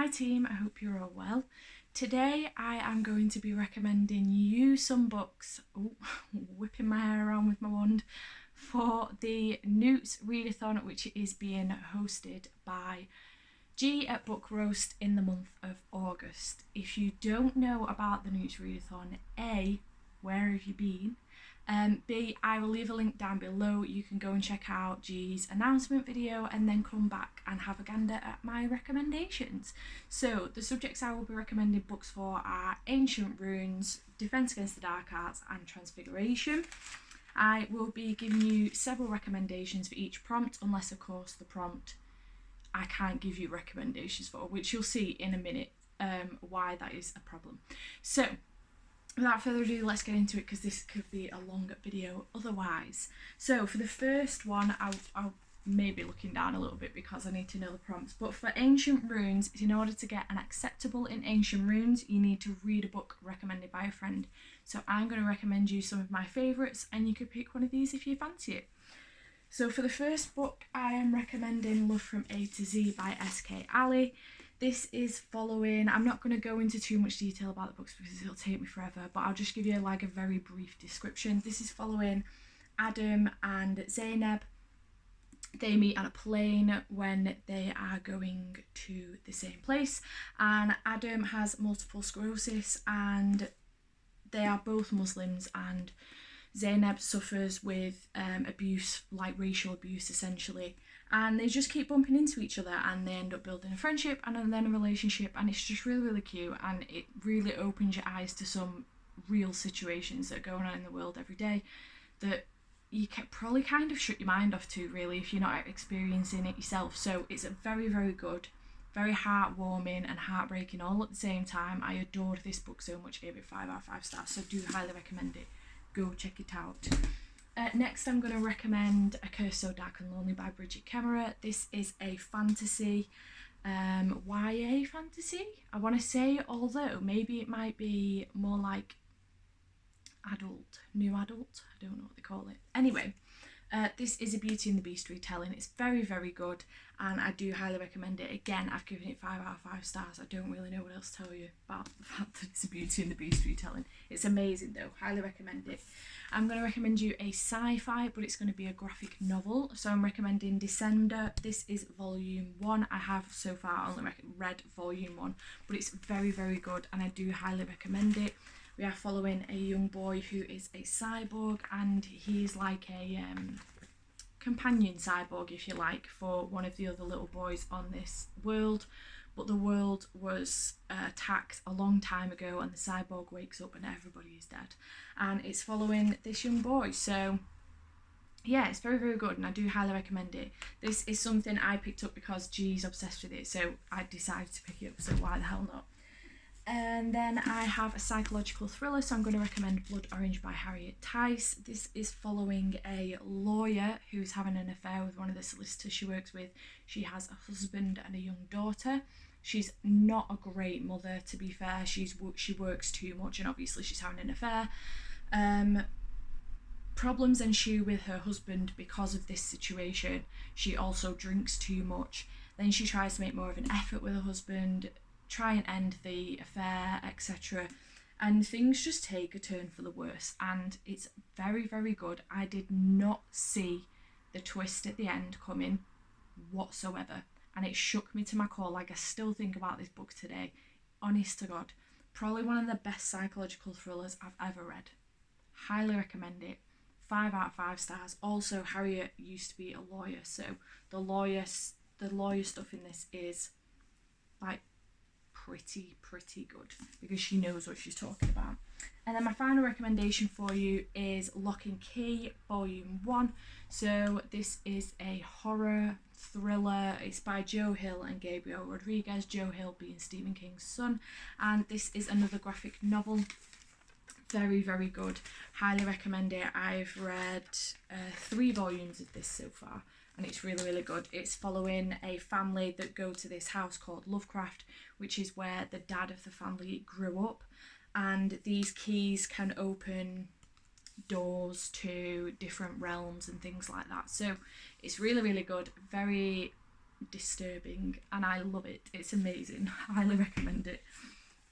Hi team, I hope you're all well. Today I am going to be recommending you some books, whipping my hair around with my wand, for the NEWTs readathon, which is being hosted by G at Book Roast in the month of August. If you don't know about the NEWTs readathon, A, where have you been? B, I will leave a link down below. You can go and check out G's announcement video and then come back and have a gander at my recommendations. So the subjects I will be recommending books for are Ancient Runes, Defense Against the Dark Arts and Transfiguration. I will be giving you several recommendations for each prompt, unless of course the prompt I can't give you recommendations for, which you'll see in a minute why that is a problem. So without further ado, let's get into it because this could be a longer video otherwise. So for the first one, I'll maybe looking down a little bit because I need to know the prompts. But for Ancient Runes, in order to get an acceptable in Ancient Runes, you need to read a book recommended by a friend. So I'm going to recommend you some of my favourites and you could pick one of these if you fancy it. So for the first book, I am recommending Love from A to Z by S.K. Ali. This is following, I'm not going to go into too much detail about the books because it'll take me forever, but I'll just give you like a very brief description. This is following Adam and Zainab. They meet on a plane when they are going to the same place, and Adam has multiple sclerosis and they are both Muslims, and Zainab suffers with abuse, like racial abuse essentially, and they just keep bumping into each other and they end up building a friendship and then a relationship, and it's just really cute, and it really opens your eyes to some real situations that are going on in the world every day that you can probably kind of shut your mind off to, really, if you're not experiencing it yourself. So it's a very good, very heartwarming and heartbreaking all at the same time. I adored this book so much, gave it 5 out of 5 stars, so do highly recommend it. Go check it out. Next I'm going to recommend A Curse So Dark and Lonely by Bridget Kemmerer. This is a fantasy, YA fantasy, I want to say, although maybe it might be more like adult, new adult, I don't know what they call it. Anyway, this is a Beauty and the Beast retelling. It's very good and I do highly recommend it. Again, I've given it 5 out of 5 stars. I don't really know what else to tell you about the fact that it's a Beauty and the Beast retelling. It's amazing though, highly recommend it. I'm going to recommend you a sci-fi, but it's going to be a graphic novel. So I'm recommending Descender. This is volume 1. I have so far only read volume 1, but it's very good and I do highly recommend it. We are following a young boy who is a cyborg, and he's like a companion cyborg, if you like, for one of the other little boys on this world. But the world was attacked a long time ago and the cyborg wakes up and everybody is dead. And it's following this young boy. So yeah, it's very good and I do highly recommend it. This is something I picked up because G's obsessed with it, so I decided to pick it up, so why the hell not? And then I have a psychological thriller, so I'm going to recommend Blood Orange by Harriet Tice. This is following a lawyer who's having an affair with one of the solicitors she works with. She has a husband and a young daughter. She's not a great mother, to be fair. She works too much and obviously she's having an affair. Problems ensue with her husband because of this situation. She also drinks too much. Then she tries to make more of an effort with her husband, try and end the affair, etc. And things just take a turn for the worse, and it's very good. I did not see the twist at the end coming whatsoever, and it shook me to my core. Like, I still think about this book today. Honest to God, probably one of the best psychological thrillers I've ever read. Highly recommend it. 5 out of 5 stars. Also, Harriet used to be a lawyer, so the lawyer stuff in this is like pretty good because she knows what she's talking about. And then my final recommendation for you is Lock and Key volume 1. So this is a horror thriller. It's by Joe Hill and Gabriel Rodriguez, Joe Hill being Stephen King's son, and this is another graphic novel. Very good, highly recommend it. I've read 3 volumes of this so far and it's really good. It's following a family that go to this house called Lovecraft, which is where the dad of the family grew up, and these keys can open doors to different realms and things like that. So it's really good, very disturbing, and I love it. It's amazing. I highly recommend it.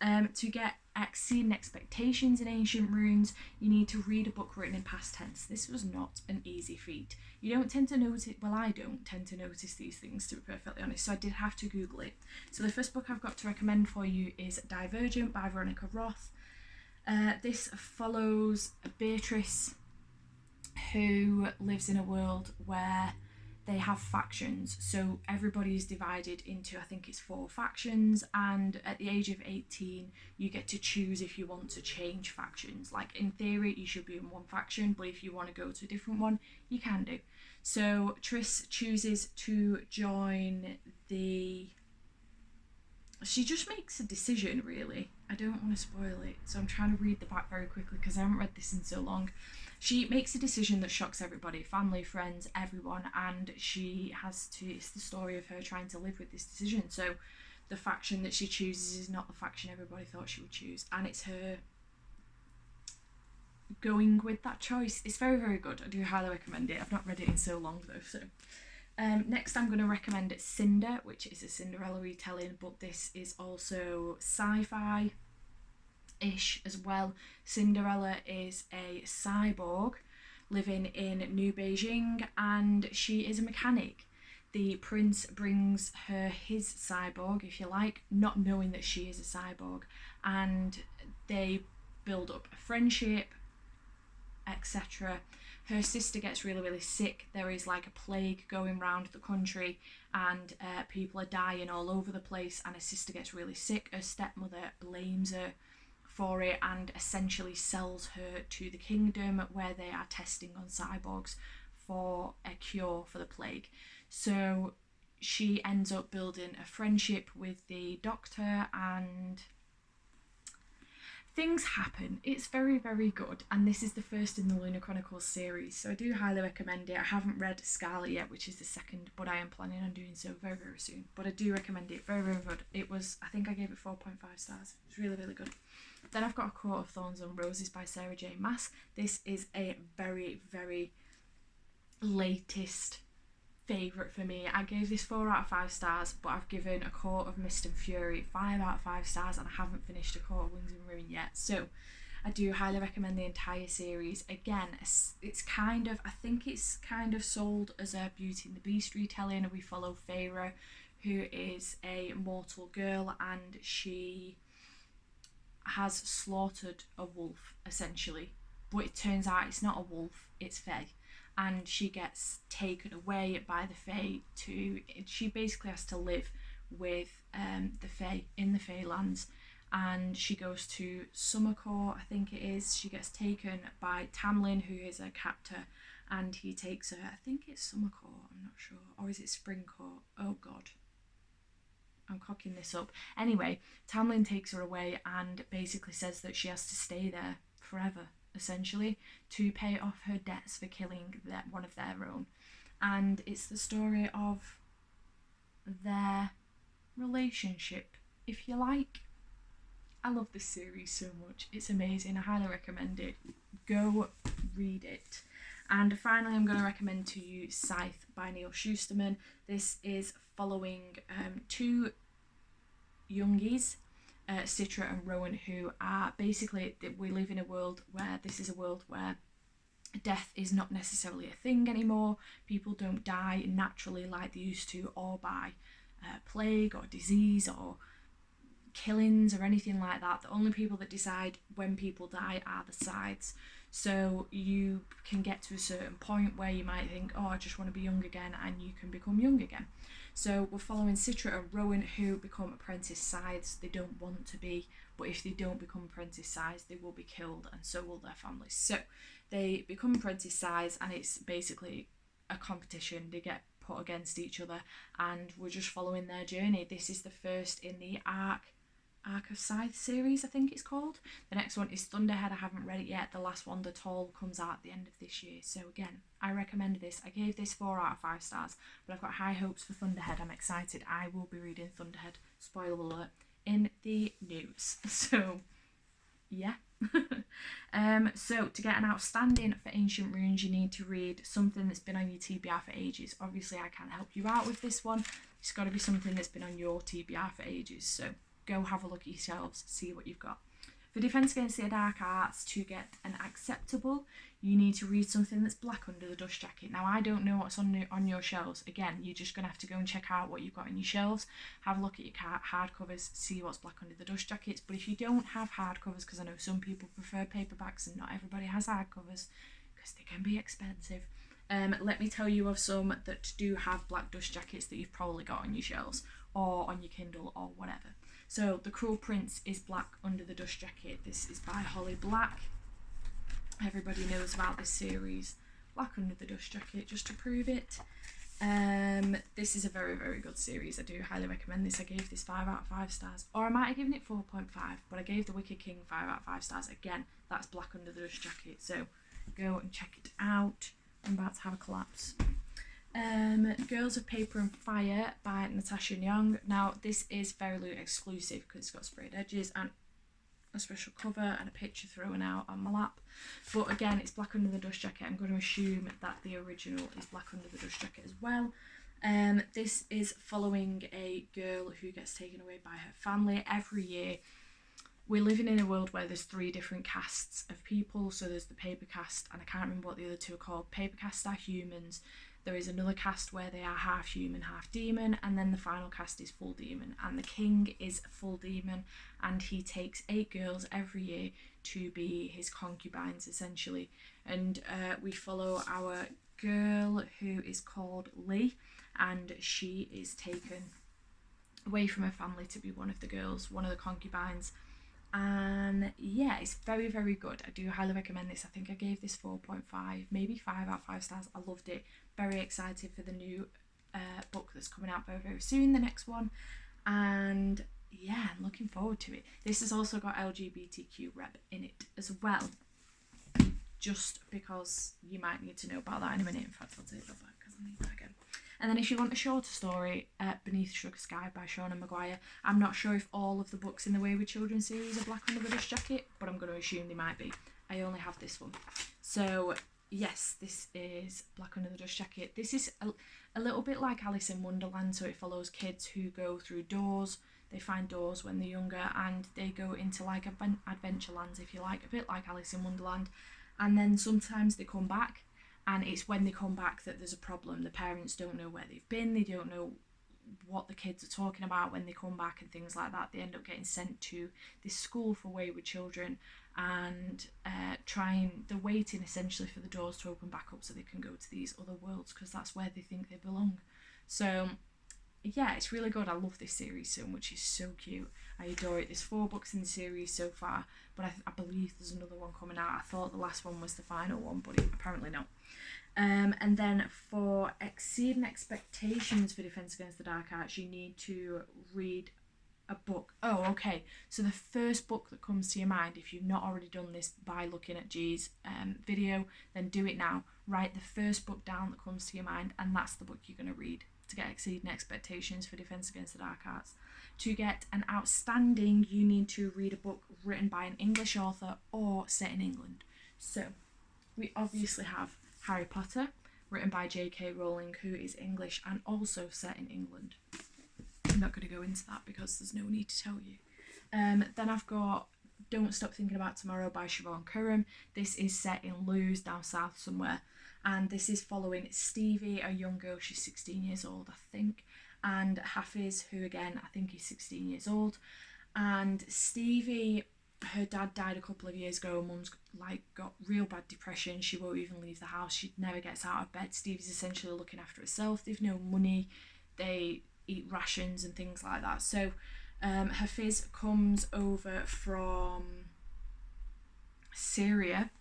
To get exceeding expectations in ancient runes, you need to read a book written in past tense. This was not an easy feat. You don't tend to notice, well, I don't tend to notice these things, to be perfectly honest, so I did have to Google it. So the first book I've got to recommend for you is Divergent by Veronica Roth. This follows Beatrice, who lives in a world where they have factions, so everybody is divided into, I think it's 4 factions, and at the age of 18 you get to choose if you want to change factions. Like, in theory you should be in one faction, but if you want to go to a different one, you can do. So Triss chooses to join she just makes a decision, really. I don't want to spoil it, so I'm trying to read the back very quickly because I haven't read this in so long. She makes a decision that shocks everybody, family, friends, everyone, and it's the story of her trying to live with this decision. So the faction that she chooses is not the faction everybody thought she would choose, and it's her going with that choice. It's very, very good. I do highly recommend it. I've not read it in so long though, so... next I'm going to recommend Cinder, which is a Cinderella retelling, but this is also sci-fi-ish as well. Cinderella is a cyborg living in New Beijing, and she is a mechanic. The prince brings her his cyborg, if you like, not knowing that she is a cyborg, and they build up a friendship, etc. Her sister gets really, really sick. There is like a plague going around the country, and people are dying all over the place, and her sister gets really sick. Her stepmother blames her for it and essentially sells her to the kingdom, where they are testing on cyborgs for a cure for the plague. So she ends up building a friendship with the doctor, and things happen. It's very, very good, and this is the first in the Lunar Chronicles series, so I do highly recommend it. I haven't read Scarlet yet, which is the second, but I am planning on doing so very, very soon. But I do recommend it. Very, very good. It was, I think I gave it 4.5 stars. It's really, really good. Then I've got A Court of Thorns and Roses by Sarah J. Maas. This is a very, very latest favourite for me. I gave this 4 out of 5 stars, but I've given A Court of Mist and Fury 5 out of 5 stars, and I haven't finished A Court of Wings and Ruin yet. So I do highly recommend the entire series. Again, it's kind of, I think it's kind of sold as a Beauty and the Beast retelling. We follow Feyre, who is a mortal girl, and she has slaughtered a wolf, essentially. But it turns out it's not a wolf, it's Fae. And she gets taken away by the Fae she basically has to live with the Fae in the Fae lands, and she goes to Summer Court, I think it is. She gets taken by Tamlin, who is a captor, and he takes her, I think it's Summer Court, I'm not sure, or is it Spring Court? Oh god, I'm cocking this up. Anyway, Tamlin takes her away and basically says that she has to stay there forever, essentially, to pay off her debts for killing one of their own. And it's the story of their relationship, if you like. I love this series so much. It's amazing. I highly recommend it. Go read it. And finally, I'm going to recommend to you Scythe by Neil Shusterman. This is following 2 youngies, Citra and Rowan, who are basically, we live in a world where this is a world where death is not necessarily a thing anymore. People don't die naturally like they used to, or by plague or disease or killings or anything like that. The only people that decide when people die are the Scythes. So you can get to a certain point where you might think, oh, I just want to be young again, and you can become young again. So we're following Citra and Rowan, who become apprentice Scythes. They don't want to be, but if they don't become apprentice Scythes, they will be killed, and so will their families. So they become apprentice Scythes, and it's basically a competition. They get put against each other, and we're just following their journey. This is the first in the Arc of Scythe series, I think it's called. The next one is Thunderhead. I haven't read it yet. The last one, The Toll, comes out at the end of this year. So again, I recommend this. I gave this 4 out of 5 stars, but I've got high hopes for Thunderhead. I'm excited. I will be reading Thunderhead, spoiler alert, in the news. So yeah. So to get an outstanding for Ancient Runes, you need to read something that's been on your TBR for ages. Obviously I can't help you out with this one. It's got to be something that's been on your TBR for ages. So go have a look at your shelves, see what you've got. For Defence Against the Dark Arts, to get an acceptable, you need to read something that's black under the dust jacket. Now, I don't know what's on your shelves. Again, you're just going to have to go and check out what you've got in your shelves, have a look at your hardcovers, see what's black under the dust jackets. But if you don't have hardcovers, because I know some people prefer paperbacks and not everybody has hardcovers, because they can be expensive, let me tell you of some that do have black dust jackets that you've probably got on your shelves or on your Kindle or whatever. So The Cruel Prince is black under the dust jacket. This is by Holly Black. Everybody knows about this series. Black under the dust jacket, just to prove it. This is a very, very good series. I do highly recommend this. I gave this 5 out of 5 stars. Or I might have given it 4.5, but I gave The Wicked King 5 out of 5 stars. Again, that's black under the dust jacket. So go and check it out. I'm about to have a collapse. Girls of Paper and Fire by Natasha Young. Now, this is fairly exclusive because it's got sprayed edges and a special cover and a picture thrown out on my lap. But again, it's black under the dust jacket. I'm going to assume that the original is black under the dust jacket as well. This is following a girl who gets taken away by her family. Every year, we're living in a world where there's 3 different castes of people. So there's the paper caste, and I can't remember what the other 2 are called. Paper caste are humans. There is another caste where they are half human, half demon, and then the final caste is full demon. And the king is full demon, and he takes 8 girls every year to be his concubines, essentially. And we follow our girl who is called Lee, and she is taken away from her family to be one of the girls, one of the concubines. And yeah, it's very, very good. I do highly recommend this. I think I gave this 4.5, maybe 5 out of 5 stars. I loved it. Very excited for the new book that's coming out very, very soon, the next one. And yeah, I'm looking forward to it. This has also got LGBTQ rep in it as well, just because you might need to know about that in a minute. In fact, I'll take that back because I need that again. And then if you want a shorter story, Beneath Sugar Sky by Shauna Maguire. I'm not sure if all of the books in the Wayward Children series are black under the dust jacket, but I'm going to assume they might be. I only have this one. So yes, this is black under the dust jacket. This is a little bit like Alice in Wonderland, so it follows kids who go through doors. They find doors when they're younger, and they go into like adventure lands, if you like, a bit like Alice in Wonderland. And then sometimes they come back, and it's when they come back that there's a problem. The parents don't know where they've been, they don't know what the kids are talking about when they come back and things like that. They end up getting sent to this school for wayward children, and they're waiting essentially for the doors to open back up so they can go to these other worlds, because that's where they think they belong. So yeah, it's really good. I love this series so much. It's so cute. I adore it. There's 4 books in the series so far, but I believe there's another one coming out. I thought the last one was the final one, but apparently not. And then for Exceeding Expectations for Defence Against the Dark Arts, you need to read a book. Oh, okay. So the first book that comes to your mind, if you've not already done this by looking at G's video, then do it now. Write the first book down that comes to your mind, and that's the book you're going to read to get Exceeding Expectations for Defence Against the Dark Arts. To get an outstanding, you need to read a book written by an English author or set in England. So we obviously have Harry Potter, written by J.K. Rowling, who is English and also set in England. I'm not going to go into that because there's no need to tell you. Then I've got Don't Stop Thinking About Tomorrow by Siobhan Curran. This is set in Lewes, down south somewhere. And this is following Stevie, a young girl. She's 16 years old, I think. And Hafiz, who again, I think is 16 years old. And Stevie, her dad died a couple of years ago. Mum's got real bad depression. She won't even leave the house. She never gets out of bed. Stevie's essentially looking after herself. They've no money. They eat rations and things like that. So Hafiz comes over from Syria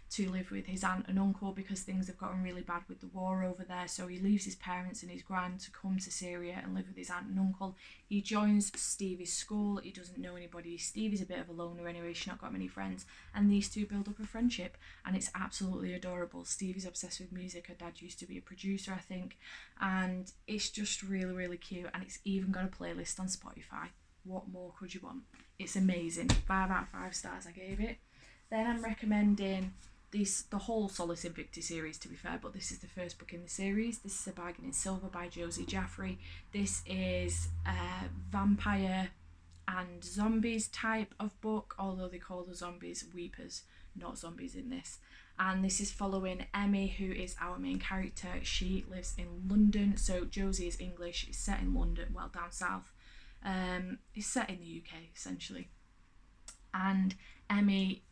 to live with his aunt and uncle because things have gotten really bad with the war over there. So he leaves his parents and his gran to come to Syria and live with his aunt and uncle. He joins Stevie's school. He doesn't know anybody. Stevie's a bit of a loner anyway. She's not got many friends. And these two build up a friendship, and it's absolutely adorable. Stevie's obsessed with music. Her dad used to be a producer, I think. And it's just really, really cute. And it's even got a playlist on Spotify. What more could you want? It's amazing. 5 out of 5 stars I gave it. Then I'm recommending the whole Solace Invicta series, to be fair, but this is the first book in the series. This is A Bargain in Silver by Josie Jaffrey. This is a vampire and zombies type of book, although they call the zombies weepers, not zombies in this. And this is following Emmy, who is our main character. She lives in London, so Josie is English, it's set in London, well, down south. It's set in the UK, essentially. And Emmy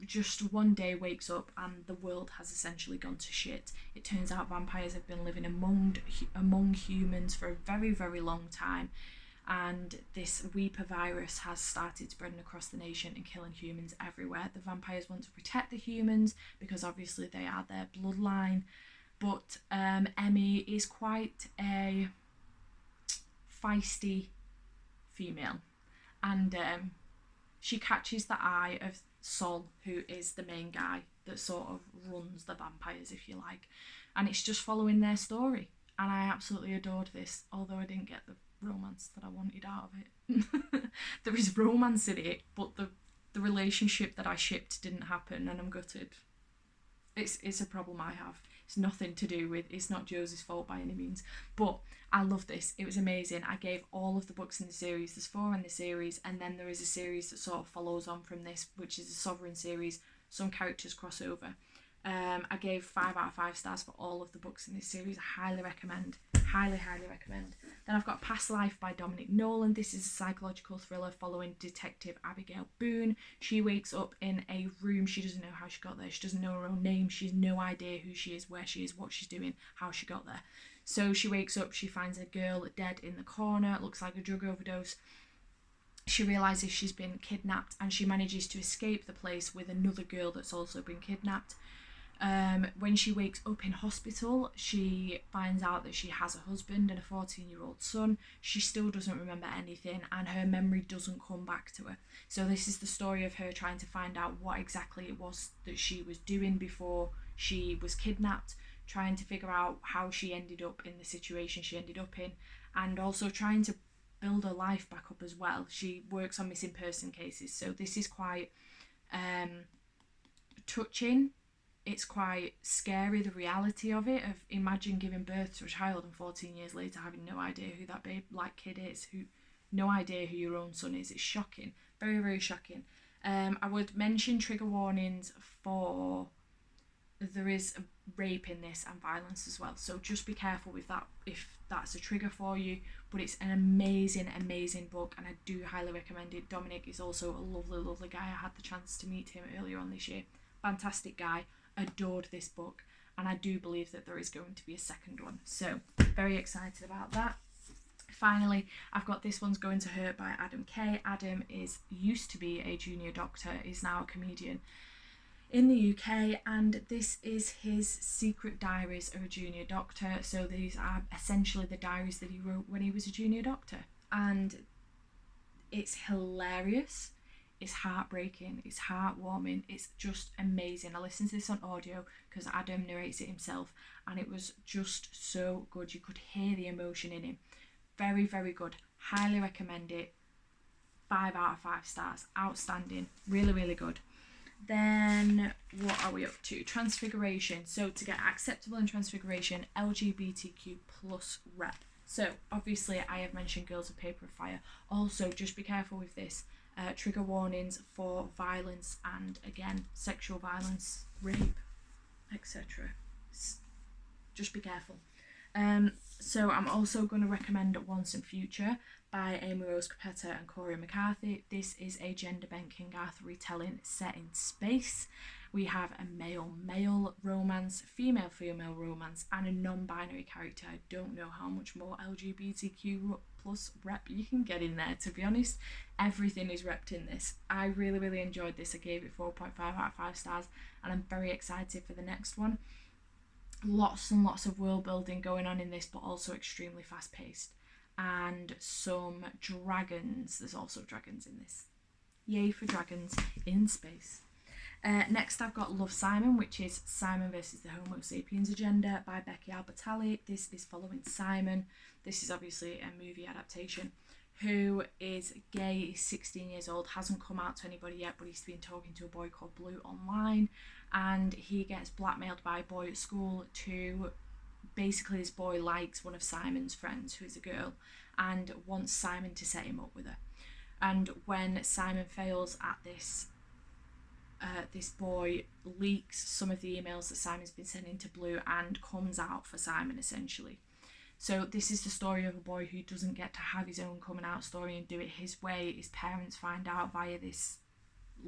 just one day wakes up and the world has essentially gone to shit. It turns out vampires have been living among humans for a very, very long time, and this Weeper virus has started spreading across the nation and killing humans everywhere. The vampires want to protect the humans because obviously they are their bloodline, but Emmy is quite a feisty female, and she catches the eye of Sol, who is the main guy that sort of runs the vampires, if you like, and it's just following their story. And I absolutely adored this, although I didn't get the romance that I wanted out of it. There is romance in it, but the relationship that I shipped didn't happen, and I'm gutted. It's a problem I have. It's nothing to do with, it's not Josie's fault by any means, but I love this. It was amazing. I gave all of the books in the series. There's 4 in the series, and then there is a series that sort of follows on from this, which is a Sovereign series. Some characters cross over. I gave 5 out of 5 stars for all of the books in this series. I highly recommend. Highly, highly recommend. Then I've got Past Life by Dominic Nolan. This is a psychological thriller following Detective Abigail Boone. She wakes up in a room. She doesn't know how she got there. She doesn't know her own name. She has no idea who she is, where she is, what she's doing, how she got there. So she wakes up, she finds a girl dead in the corner. It looks like a drug overdose. She realises she's been kidnapped, and she manages to escape the place with another girl that's also been kidnapped. When she wakes up in hospital, she finds out that she has a husband and a 14-year-old son. She still doesn't remember anything, and her memory doesn't come back to her. So this is the story of her trying to find out what exactly it was that she was doing before she was kidnapped, trying to figure out how she ended up in the situation she ended up in, and also trying to build her life back up as well. She works on missing person cases, so this is quite touching. It's quite scary, the reality of it, of imagine giving birth to a child and 14 years later having no idea who that kid is, no idea who your own son is. It's shocking, very, very shocking. I would mention trigger warnings for, there is rape in this and violence as well, so just be careful with that if that's a trigger for you. But it's an amazing, amazing book, and I do highly recommend it. Dominic is also a lovely, lovely guy. I had the chance to meet him earlier on this year. Fantastic guy. Adored this book, and I do believe that there is going to be a second one, so very excited about that. Finally, I've got This One's Going to Hurt by Adam Kay. Adam used to be a junior doctor, is now a comedian in the UK, and this is his secret diaries of a junior doctor. So these are essentially the diaries that he wrote when he was a junior doctor, and it's hilarious. It's heartbreaking, it's heartwarming, it's just amazing. I listened to this on audio because Adam narrates it himself, and it was just so good. You could hear the emotion in him. Very, very good. Highly recommend it. 5 out of 5 stars. Outstanding. Really, really good. Then what are we up to? Transfiguration. So to get acceptable in Transfiguration, LGBTQ plus rep. So obviously I have mentioned Girls of Paper and Fire. Also, just be careful with this. Trigger warnings for violence and, again, sexual violence, rape, etc. Just be careful. So I'm also going to recommend Once and Future by Amy Rose Capetta and Corey McCarthy. This is a gender bent King Arthur retelling set in space. We have a male-male romance, female-female romance, and a non-binary character. I don't know how much more LGBTQ plus rep you can get in there, to be honest. Everything is repped in this. I really, really enjoyed this. I gave it 4.5 out of 5 stars, and I'm very excited for the next one. Lots and lots of world building going on in this, but also extremely fast paced. And some dragons. There's also dragons in this. Yay for dragons in space. Next I've got Love, Simon, which is Simon versus the Homo sapiens agenda by Becky Albertalli. This is following Simon. This is obviously a movie adaptation, who is gay, he's 16 years old, hasn't come out to anybody yet, but he's been talking to a boy called Blue online, and he gets blackmailed by a boy at school to, basically this boy likes one of Simon's friends, who is a girl, and wants Simon to set him up with her. And when Simon fails at this, this boy leaks some of the emails that Simon's been sending to Blue and comes out for Simon, essentially. So this is the story of a boy who doesn't get to have his own coming out story and do it his way. His parents find out via this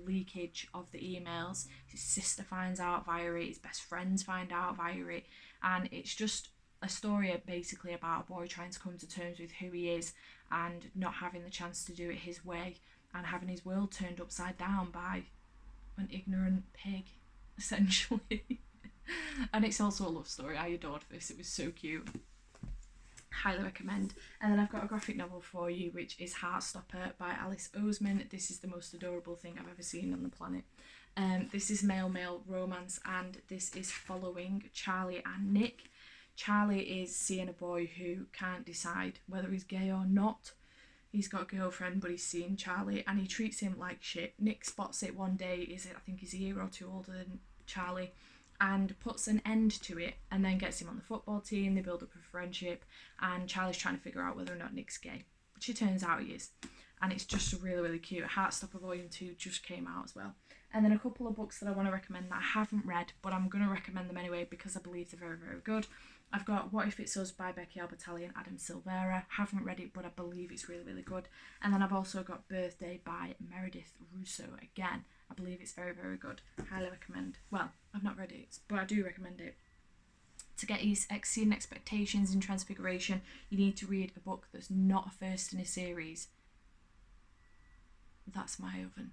leakage of the emails. His sister finds out via it. His best friends find out via it. And it's just a story basically about a boy trying to come to terms with who he is and not having the chance to do it his way and having his world turned upside down by an ignorant pig, essentially. And it's also a love story. I adored this. It was so cute. Highly recommend. And then I've got a graphic novel for you, which is Heartstopper by Alice Oseman. This is the most adorable thing I've ever seen on the planet. This is male romance, and this is following Charlie and Nick. Charlie is seeing a boy who can't decide whether he's gay or not. He's got a girlfriend, but he's seeing Charlie and he treats him like shit. Nick spots it one day, I think he's a year or two older than Charlie, and puts an end to it, and then gets him on the football team. They build up a friendship, and Charlie's trying to figure out whether or not Nick's gay, which it turns out he is. And it's just really cute. Heartstopper Volume 2 just came out as well. And then a couple of books that I want to recommend that I haven't read, but I'm going to recommend them anyway because I believe they're very good. I've got What If It's Us by Becky Albertalli and Adam Silvera. Haven't read it, but I believe it's really good. And then I've also got Birthday by Meredith Russo. Again, I believe it's very good. Highly recommend. Well, I've not read it, but I do recommend it. To get exceeding expectations in Transfiguration, you need to read a book that's not a first in a series. That's my oven.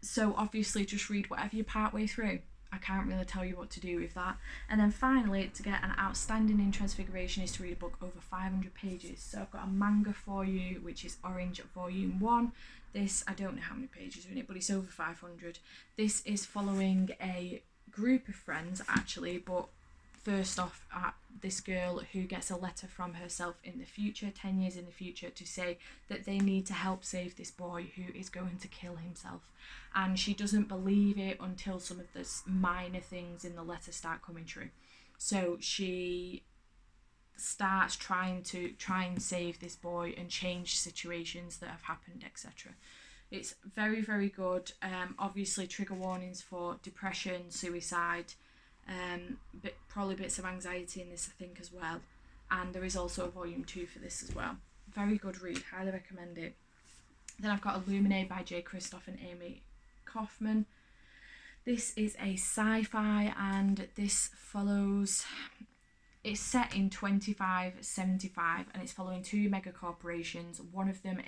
So obviously just read whatever you're part way through. I can't really tell you what to do with that. And then finally, to get an outstanding in Transfiguration is to read a book over 500 pages. So I've got a manga for you, which is Orange Volume 1. This, I don't know how many pages are in it, but it's over 500. This is following a group of friends, actually, but first off, this girl who gets a letter from herself in the future, 10 years in the future, to say that they need to help save this boy who is going to kill himself. And she doesn't believe it until some of the minor things in the letter start coming true. So she starts trying and save this boy and change situations that have happened, etc. It's very good. Obviously trigger warnings for depression, suicide, but probably bits of anxiety in this, I think, as well. And there is also a volume 2 for this as well. Very good read, highly recommend it. Then I've got Illuminated by Jay Kristoff and Amy Kaufman. This is a sci-fi, and this follows, it's set in 2575, and it's following two mega corporations. One of them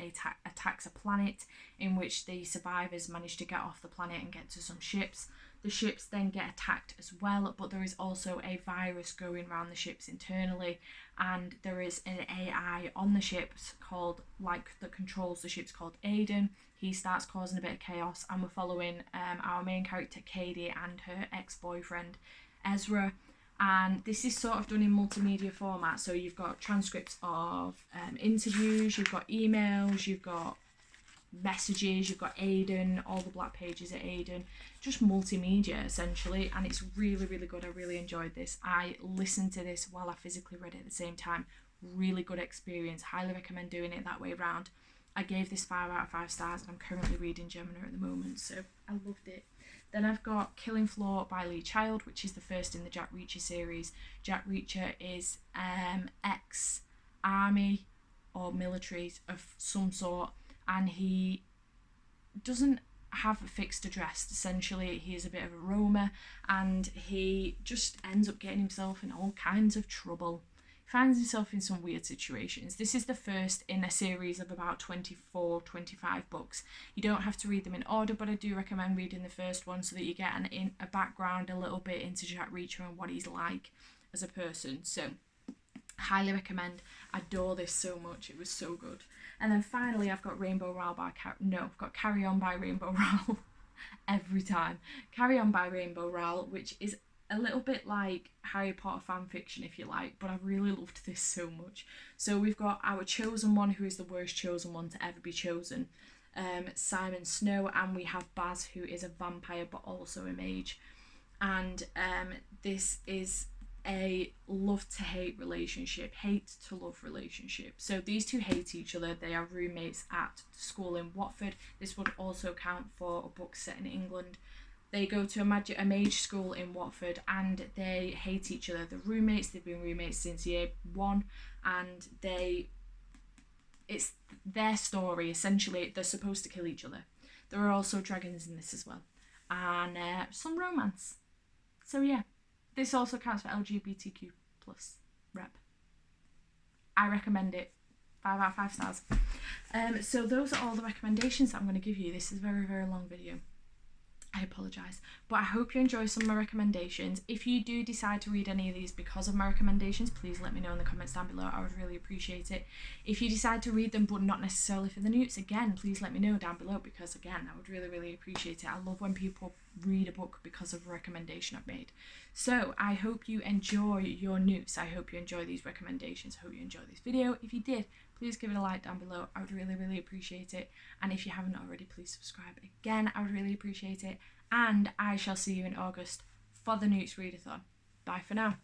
attacks a planet in which the survivors manage to get off the planet and get to some ships. The ships then get attacked as well, but there is also a virus going around the ships internally, and there is an AI on the ships that controls the ships called Aiden. He starts causing a bit of chaos, and we're following our main character Katie and her ex-boyfriend Ezra. And this is sort of done in multimedia format, so you've got transcripts of interviews, you've got emails, you've got messages, you've got Aiden, all the black pages are Aiden, just multimedia essentially, and it's really good. I really enjoyed this. I listened to this while I physically read it at the same time. Really good experience, highly recommend doing it that way around. I gave this 5 out of 5 stars, and I'm currently reading Gemini at the moment, so I loved it. Then I've got Killing Floor by Lee Child, which is the first in the Jack Reacher series. Jack Reacher is ex-army or military of some sort, and he doesn't have a fixed address. Essentially, he is a bit of a roamer, and he just ends up getting himself in all kinds of trouble. He finds himself in some weird situations. This is the first in a series of about 24, 25 books. You don't have to read them in order, but I do recommend reading the first one so that you get a background a little bit into Jack Reacher and what he's like as a person. So, highly recommend. I adore this so much. It was so good. And then finally, I've got I've got Carry On by Rainbow Rowell every time. Carry On by Rainbow Rowell, which is a little bit like Harry Potter fan fiction, if you like, but I really loved this so much. So we've got our chosen one, who is the worst chosen one to ever be chosen, Simon Snow, and we have Baz, who is a vampire but also a mage. And this is a love to hate relationship, hate to love relationship. So these two hate each other. They are roommates at school in Watford. This would also count for a book set in England. They go to a mage school in Watford and they hate each other. They're roommates. They've been roommates since year 1, and it's their story. Essentially, they're supposed to kill each other. There are also dragons in this as well, and some romance. So yeah, this also counts for LGBTQ plus rep. I recommend it. 5 out of 5 stars. So those are all the recommendations that I'm going to give you. This is a very, very long video. I apologise, but I hope you enjoy some of my recommendations. If you do decide to read any of these because of my recommendations, please let me know in the comments down below. I would really appreciate it. If you decide to read them but not necessarily for the NEWTs, again, please let me know down below, because again, I would really, really appreciate it. I love when people read a book because of a recommendation I've made. So I hope you enjoy your NEWTs. I hope you enjoy these recommendations. I hope you enjoy this video. If you did, please give it a like down below. I would really, really appreciate it. And if you haven't already, please subscribe. Again, I would really appreciate it. And I shall see you in August for the NEWTs Readathon. Bye for now.